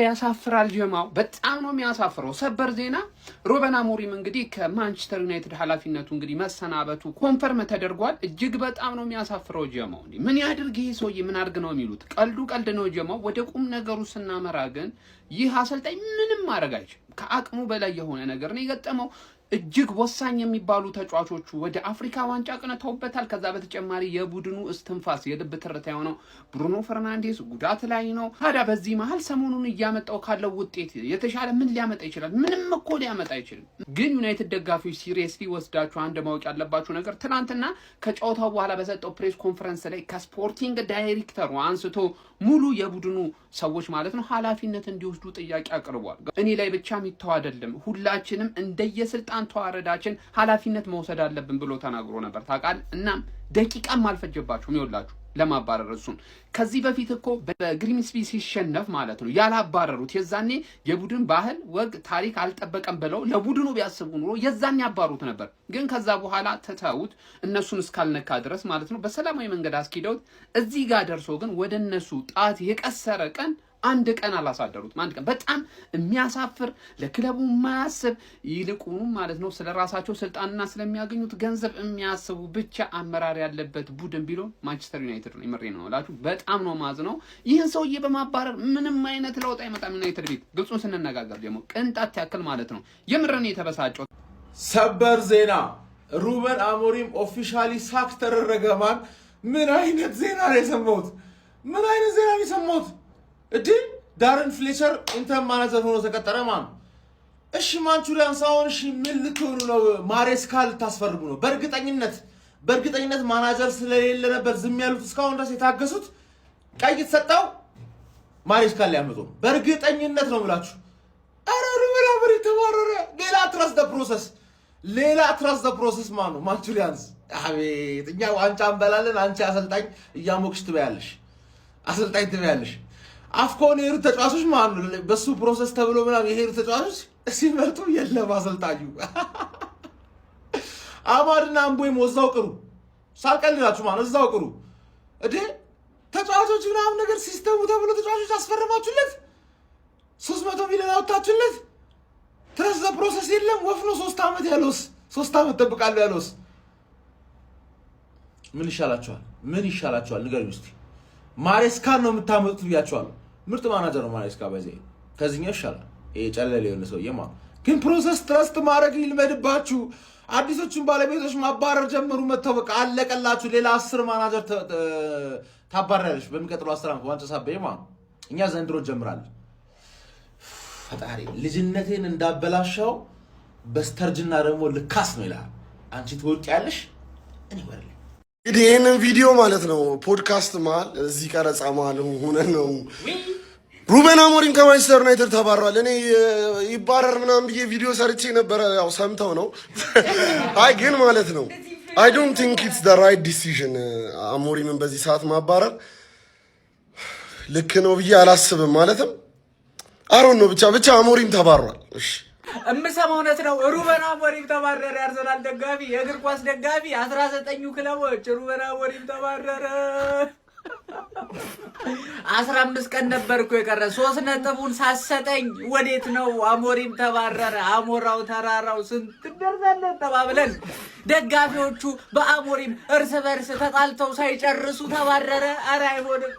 ያሳፍራል ጀማው በጣም ነው የሚያሳፍረው። ሰበር ዜና ሩበን አሞሪም እንግዲህ ከማንቸስተር ዩናይትድ ኃላፊነቱ እንግዲህ መሰናበቱ ኮንፈርም ተደርጓል። እጅግ በጣም ነው የሚያሳፍረው ጀማው። ምን ያድርግ ይሄ ሰውዬ ምን አድርግ ነው የሚሉት? ቀልድ ነው ጀማው። ወደ ቁም ነገሩ ስናመራ ግን ይህ አሰልጣኝ ምንም ማድረግ አይችልም። ከአቅሙ በላይ የሆነ ነገር ነው የገጠመው። እጅግ ወሳኝ የሚባሉ ተጫዋቾቹ ወደ አፍሪካ ዋንጫ ቅንተውበታል። ከዛ በተጨማሪ የቡድኑ እስትንፋስ የልብ ትርታ የሆነው ብሩኖ ፈርናንዴስ ጉዳት ላይ ነው። ታዲያ በዚህ መሀል ሰሞኑን እያመጣው ካለው ውጤት የተሻለ ምን ሊያመጣ ይችላል? ምንም እኮ ሊያመጣ አይችልም። ግን ዩናይትድ ደጋፊዎች ሲሪየስሊ ወስዳችሁ አንድ ማወቅ ያለባችሁ ነገር ትናንትና ከጨዋታው በኋላ በሰጠው ፕሬስ ኮንፈረንስ ላይ ከስፖርቲንግ ዳይሬክተሩ አንስቶ ሙሉ የቡድኑ ሰዎች ማለት ነው ኃላፊነት እንዲወስዱ ጥያቄ አቅርቧል። እኔ ላይ ብቻ የሚተው አይደለም፣ ሁላችንም እንደየስልጣን ተዋረዳችን ኃላፊነት መውሰድ አለብን ብሎ ተናግሮ ነበር ታውቃለህ። እናም ደቂቃም አልፈጀባችሁም ይወላችሁ ለማባረር እሱን። ከዚህ በፊት እኮ በግሪምስቢ ሲሸነፍ ማለት ነው ያላባረሩት የዛኔ የቡድን ባህል ወግ ታሪክ አልጠበቀም ብለው ለቡድኑ ቢያስቡ ኑሮ የዛኔ ያባሩት ነበር። ግን ከዛ በኋላ ተተውት እነሱን እስካልነካ ድረስ ማለት ነው በሰላማዊ መንገድ አስኪደውት እዚህ ጋር ደርሶ ግን ወደ እነሱ ጣት የቀሰረ ቀን አንድ ቀን አላሳደሩትም። አንድ ቀን በጣም የሚያሳፍር ለክለቡ የማያስብ ይልቁንም ማለት ነው ስለራሳቸው ስልጣንና ስለሚያገኙት ገንዘብ የሚያስቡ ብቻ አመራር ያለበት ቡድን ቢሎ ማንቸስተር ዩናይትድ ነው። ይመሬ ነው እላችሁ በጣም ነው ማዝነው። ይህን ሰውዬ በማባረር ምንም አይነት ለውጥ አይመጣም ዩናይትድ ቤት። ግልጹን ስንነጋገር ደግሞ ቅንጣት ያክል ማለት ነው የምረን የተበሳጨው። ሰበር ዜና ሩበን አሞሪም ኦፊሻሊ ሳክ ተደረገ። ማን ምን አይነት ዜና ነው የሰማሁት? ምን አይነት ዜና ነው የሰማሁት? ዳረን ፍሌቸር ኢንተር ማናጀር ሆኖ ተቀጠረ ማለት ነው። እሺ ማንቹሪያንስ አሁን እሺ ምን ልትሆኑ ነው? ማሬስካ ልታስፈርሙ ነው? በእርግጠኝነት ማናጀር ስለሌለ ነበር ዝም ያሉት እስካሁን ድረስ የታገሱት። ቀይ ተሰጣው ማሬስካ ሊያመጡ ነው በእርግጠኝነት ነው ብላችሁ። አረ ሩበን አሞሪም ተባረረ። ሌላ ትረስ ዘ ፕሮሰስ ማለት ነው። ማንቹሪያንስ አቤት እኛ ዋንጫ እንበላለን፣ አንቺ አሰልጣኝ እያሞክሽ ትበያለሽ፣ አሰልጣኝ ትበያለሽ። አፍኮን የሄዱ ተጫዋቾች ማለት ነው በሱ ፕሮሰስ ተብሎ ምናምን የሄዱ ተጫዋቾች ሲመጡ የለም አሰልጣኙ። አማድና አምቦይም እዛው ቅሩ፣ ሳልቀልላችሁ ማለት እዛው ቅሩ። ተጫዋቾች ምናምን ነገር ሲስተሙ ተብሎ ተጫዋቾች አስፈረማችሁለት፣ 300 ሚሊዮን አወጣችሁለት። ትረስ ዘ ፕሮሰስ የለም። ወፍኖ 3 ዓመት ያለውስ 3 ዓመት ተጠብቃለሁ ያለውስ ምን ይሻላችኋል? ንገሩኝ እስቲ። ማሬስካን ነው የምታመጡት ብያችኋለሁ። ምርጥ ማናጀር ነው ማሬስካ። በዚህ ከዚህኛው ይሻላል። ይሄ ጨለለ የሆነ ሰውዬ ማለት ግን ፕሮሰስ ትረስት ማድረግ ይልመድባችሁ። አዲሶቹን ባለቤቶች ማባረር ጀምሩ። መተው በቃ አለቀላችሁ። ሌላ 10 ማናጀር ታባረራለች በሚቀጥለው 10 ዓመት ዋንጫ ሳበይ ማለት እኛ ዘንድሮ ጀምራለን። ፈጣሪ ልጅነቴን እንዳበላሻው በስተርጅና ደግሞ ልካስ ነው ይላል። አንቺ ትወቂያለሽ እኔ ወርለ እንግዲህ ይህንን ቪዲዮ ማለት ነው ፖድካስት መሀል እዚህ ቀረጻ መሀል ሆነን ነው ሩበን አሞሪም ከማንቸስተር ዩናይትድ ተባሯል። እኔ ይባረር ምናምን ብዬ ቪዲዮ ሰርቼ ነበረ። ያው ሰምተው ነው። አይ ግን ማለት ነው አይ ዶንት ቲንክ ኢትስ ዘ ራይት ዲሲዥን አሞሪምን በዚህ ሰዓት ማባረር ልክ ነው ብዬ አላስብም። ማለትም አሮን ነው ብቻ አሞሪም ተባሯል። እሺ እምሰማው እውነት ነው። ሩበን አሞሪም ተባረረ። የአርሰናል ደጋፊ የእግር ኳስ ደጋፊ 19ኙ ክለቦች ሩበን አሞሪም ተባረረ። 15 ቀን ነበርኩ የቀረ 3 ነጥቡን ሳሰጠኝ ወዴት ነው አሞሪም ተባረረ። አሞራው ተራራው ስንት ደርሰን ተባብለን ደጋፊዎቹ በአሞሪም እርስ በርስ ተጣልተው ሳይጨርሱ ተባረረ። ኧረ አይሆንም።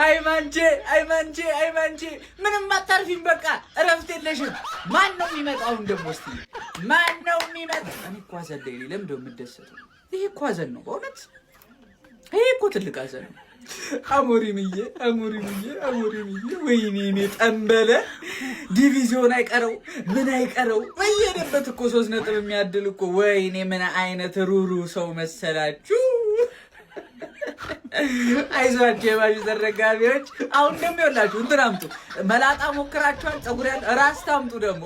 አይማንቼ ምንም አታርፊም። በቃ እረፍት የለሽም። ማን ነው የሚመጣው? ደግሞ እስቲ ማን ነው የሚመጣው? እኔ እኮ አዘን ላይ ለምን ነው የምደሰተው? ይሄ እኮ አዘን ነው በእውነት። ይሄ እኮ ትልቅ አዘን ነው። አሞሪምዬ ወይኔ እኔ ጠንበለ ዲቪዚዮን አይቀረው ምን አይቀረው በየሄደበት እኮ 3 ነጥብ የሚያድል እኮ። ወይኔ ምን አይነት ሩሩ ሰው መሰላችሁ። አይዟችሁ የማንቸስተር ደጋፊዎች። አሁን ደግሞ ይኸውላችሁ እንትን አምጡ። መላጣ ሞክራችኋል። ፀጉር ያለ ራስ ታምጡ ደግሞ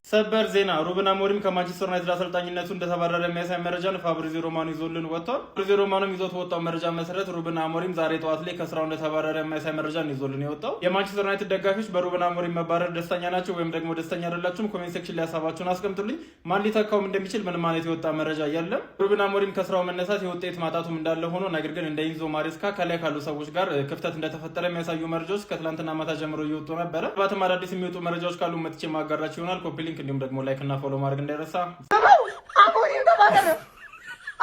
ሰበር ዜና ሩበን አሞሪም ከማንቸስተር ዩናይትድ አሰልጣኝነቱ እንደተባረረ የሚያሳይ መረጃን ፋብሪዚዮ ሮማኖ ይዞልን ወጥቷል። ፋብሪዚዮ ሮማኖ ይዞት ወጣው መረጃ መሰረት ሩበን አሞሪም ዛሬ ጠዋት ላይ ከስራው እንደተባረረ የሚያሳይ መረጃን ይዞልን የወጣው። የማንቸስተር ዩናይትድ ደጋፊዎች በሩበን አሞሪም መባረር ደስተኛ ናቸው ወይም ደግሞ ደስተኛ አይደላችሁም? ኮሜንት ሴክሽን ላይ ሀሳባችሁን አስቀምጡልኝ። ማን ሊተካውም እንደሚችል ምንም ማለት የወጣ መረጃ የለም። ሩበን አሞሪም ከስራው መነሳት የውጤት ማጣቱም እንዳለ ሆኖ ነገር ግን እንደ ኢንዞ ማሬስካ ከላይ ካሉ ሰዎች ጋር ክፍተት እንደተፈጠረ የሚያሳዩ መረጃዎች ከትላንትና ማታ ጀምሮ እየወጡ ነበረ። ባትም አዳዲስ የሚወጡ መረጃዎች ካሉ መጥቼ ማጋራችሁ ይሆናል። ኮፒ ሊንክ እንዲሁም ደግሞ ላይክ እና ፎሎ ማድረግ እንዳይረሳ። አሞሪም ተባለ፣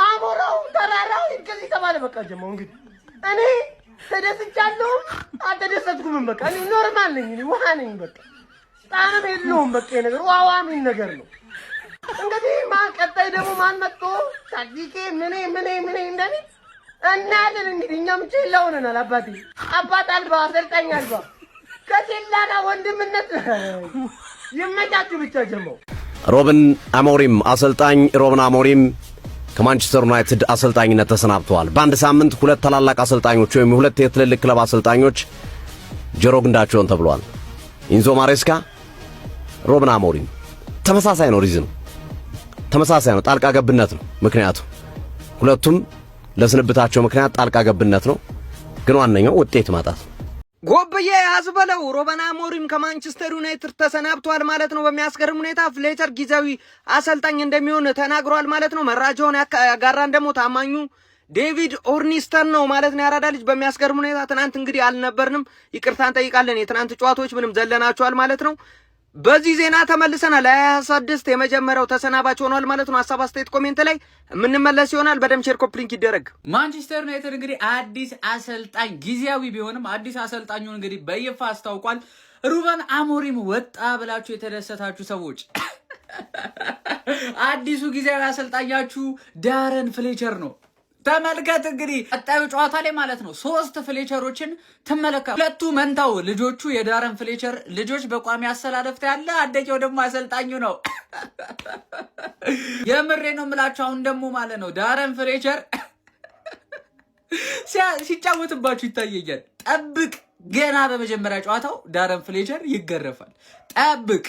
አሞራው ተራራው እንግዲህ ተባለ። በቃ ጀመው እንግዲህ እኔ ተደስቻለሁ፣ አልተደሰትኩም። በቃ እኔ ኖርማል ነኝ፣ እኔ ውሃ ነኝ። በቃ ጣንም የለውም። በቃ ነገር ዋዋሚን ነገር ነው። እንግዲህ ማን ቀጣይ ደግሞ ማን መጥቶ ታዲቄ ምን እንደኔ እናያለን። እንግዲህ እኛም ቼላ ሆነናል። አባት አልባ አሰልጣኝ አልባ ከቼላና ወንድምነት ይመቻችሁ ብቻ ጀመው። ሩበን አሞሪም አሰልጣኝ ሩበን አሞሪም ከማንቸስተር ዩናይትድ አሰልጣኝነት ተሰናብተዋል። በአንድ ሳምንት ሁለት ታላላቅ አሰልጣኞች ወይም ሁለት የትልልቅ ክለብ አሰልጣኞች ጆሮ ግንዳቸውን ተብሏል። ኢንዞ ማሬስካ፣ ሩበን አሞሪም ተመሳሳይ ነው። ሪዝኑ ተመሳሳይ ነው። ጣልቃ ገብነት ነው ምክንያቱ። ሁለቱም ለስንብታቸው ምክንያት ጣልቃ ገብነት ነው። ግን ዋነኛው ውጤት ማጣት ነው። ጎብዬ ያዝበለው ሩበን አሞሪም ከማንቸስተር ዩናይትድ ተሰናብቷል ማለት ነው። በሚያስገርም ሁኔታ ፍሌቸር ጊዜያዊ አሰልጣኝ እንደሚሆን ተናግሯል ማለት ነው። መረጃውን ያጋራን ደግሞ ታማኙ ዴቪድ ኦርኒስተን ነው ማለት ነው። ያራዳ ልጅ በሚያስገርም ሁኔታ ትናንት እንግዲህ አልነበርንም፣ ይቅርታ እንጠይቃለን። የትናንት ጨዋታዎች ምንም ዘለናቸዋል ማለት ነው። በዚህ ዜና ተመልሰናል። 26 የመጀመሪያው ተሰናባች ሆኗል ማለት ነው። ሀሳብ አስተያየት ኮሜንት ላይ የምንመለስ ይሆናል። በደም ሼር ኮፕሊንክ ይደረግ። ማንቸስተር ዩናይትድ እንግዲህ አዲስ አሰልጣኝ ጊዜያዊ ቢሆንም አዲስ አሰልጣኙን እንግዲህ በይፋ አስታውቋል። ሩበን አሞሪም ወጣ ብላችሁ የተደሰታችሁ ሰዎች አዲሱ ጊዜያዊ አሰልጣኛችሁ ዳረን ፍሌቸር ነው። ተመልከት እንግዲህ ቀጣዩ ጨዋታ ላይ ማለት ነው 3 ፍሌቸሮችን ትመለከቱ። ሁለቱ መንታው ልጆቹ የዳረን ፍሌቸር ልጆች በቋሚ አሰላለፍ ያለ፣ አንደኛው ደግሞ አሰልጣኙ ነው። የምሬ ነው የምላችሁ። አሁን ደግሞ ማለት ነው ዳረን ፍሌቸር ሲጫወትባችሁ ይታየኛል። ጠብቅ፣ ገና በመጀመሪያ ጨዋታው ዳረን ፍሌቸር ይገረፋል። ጠብቅ።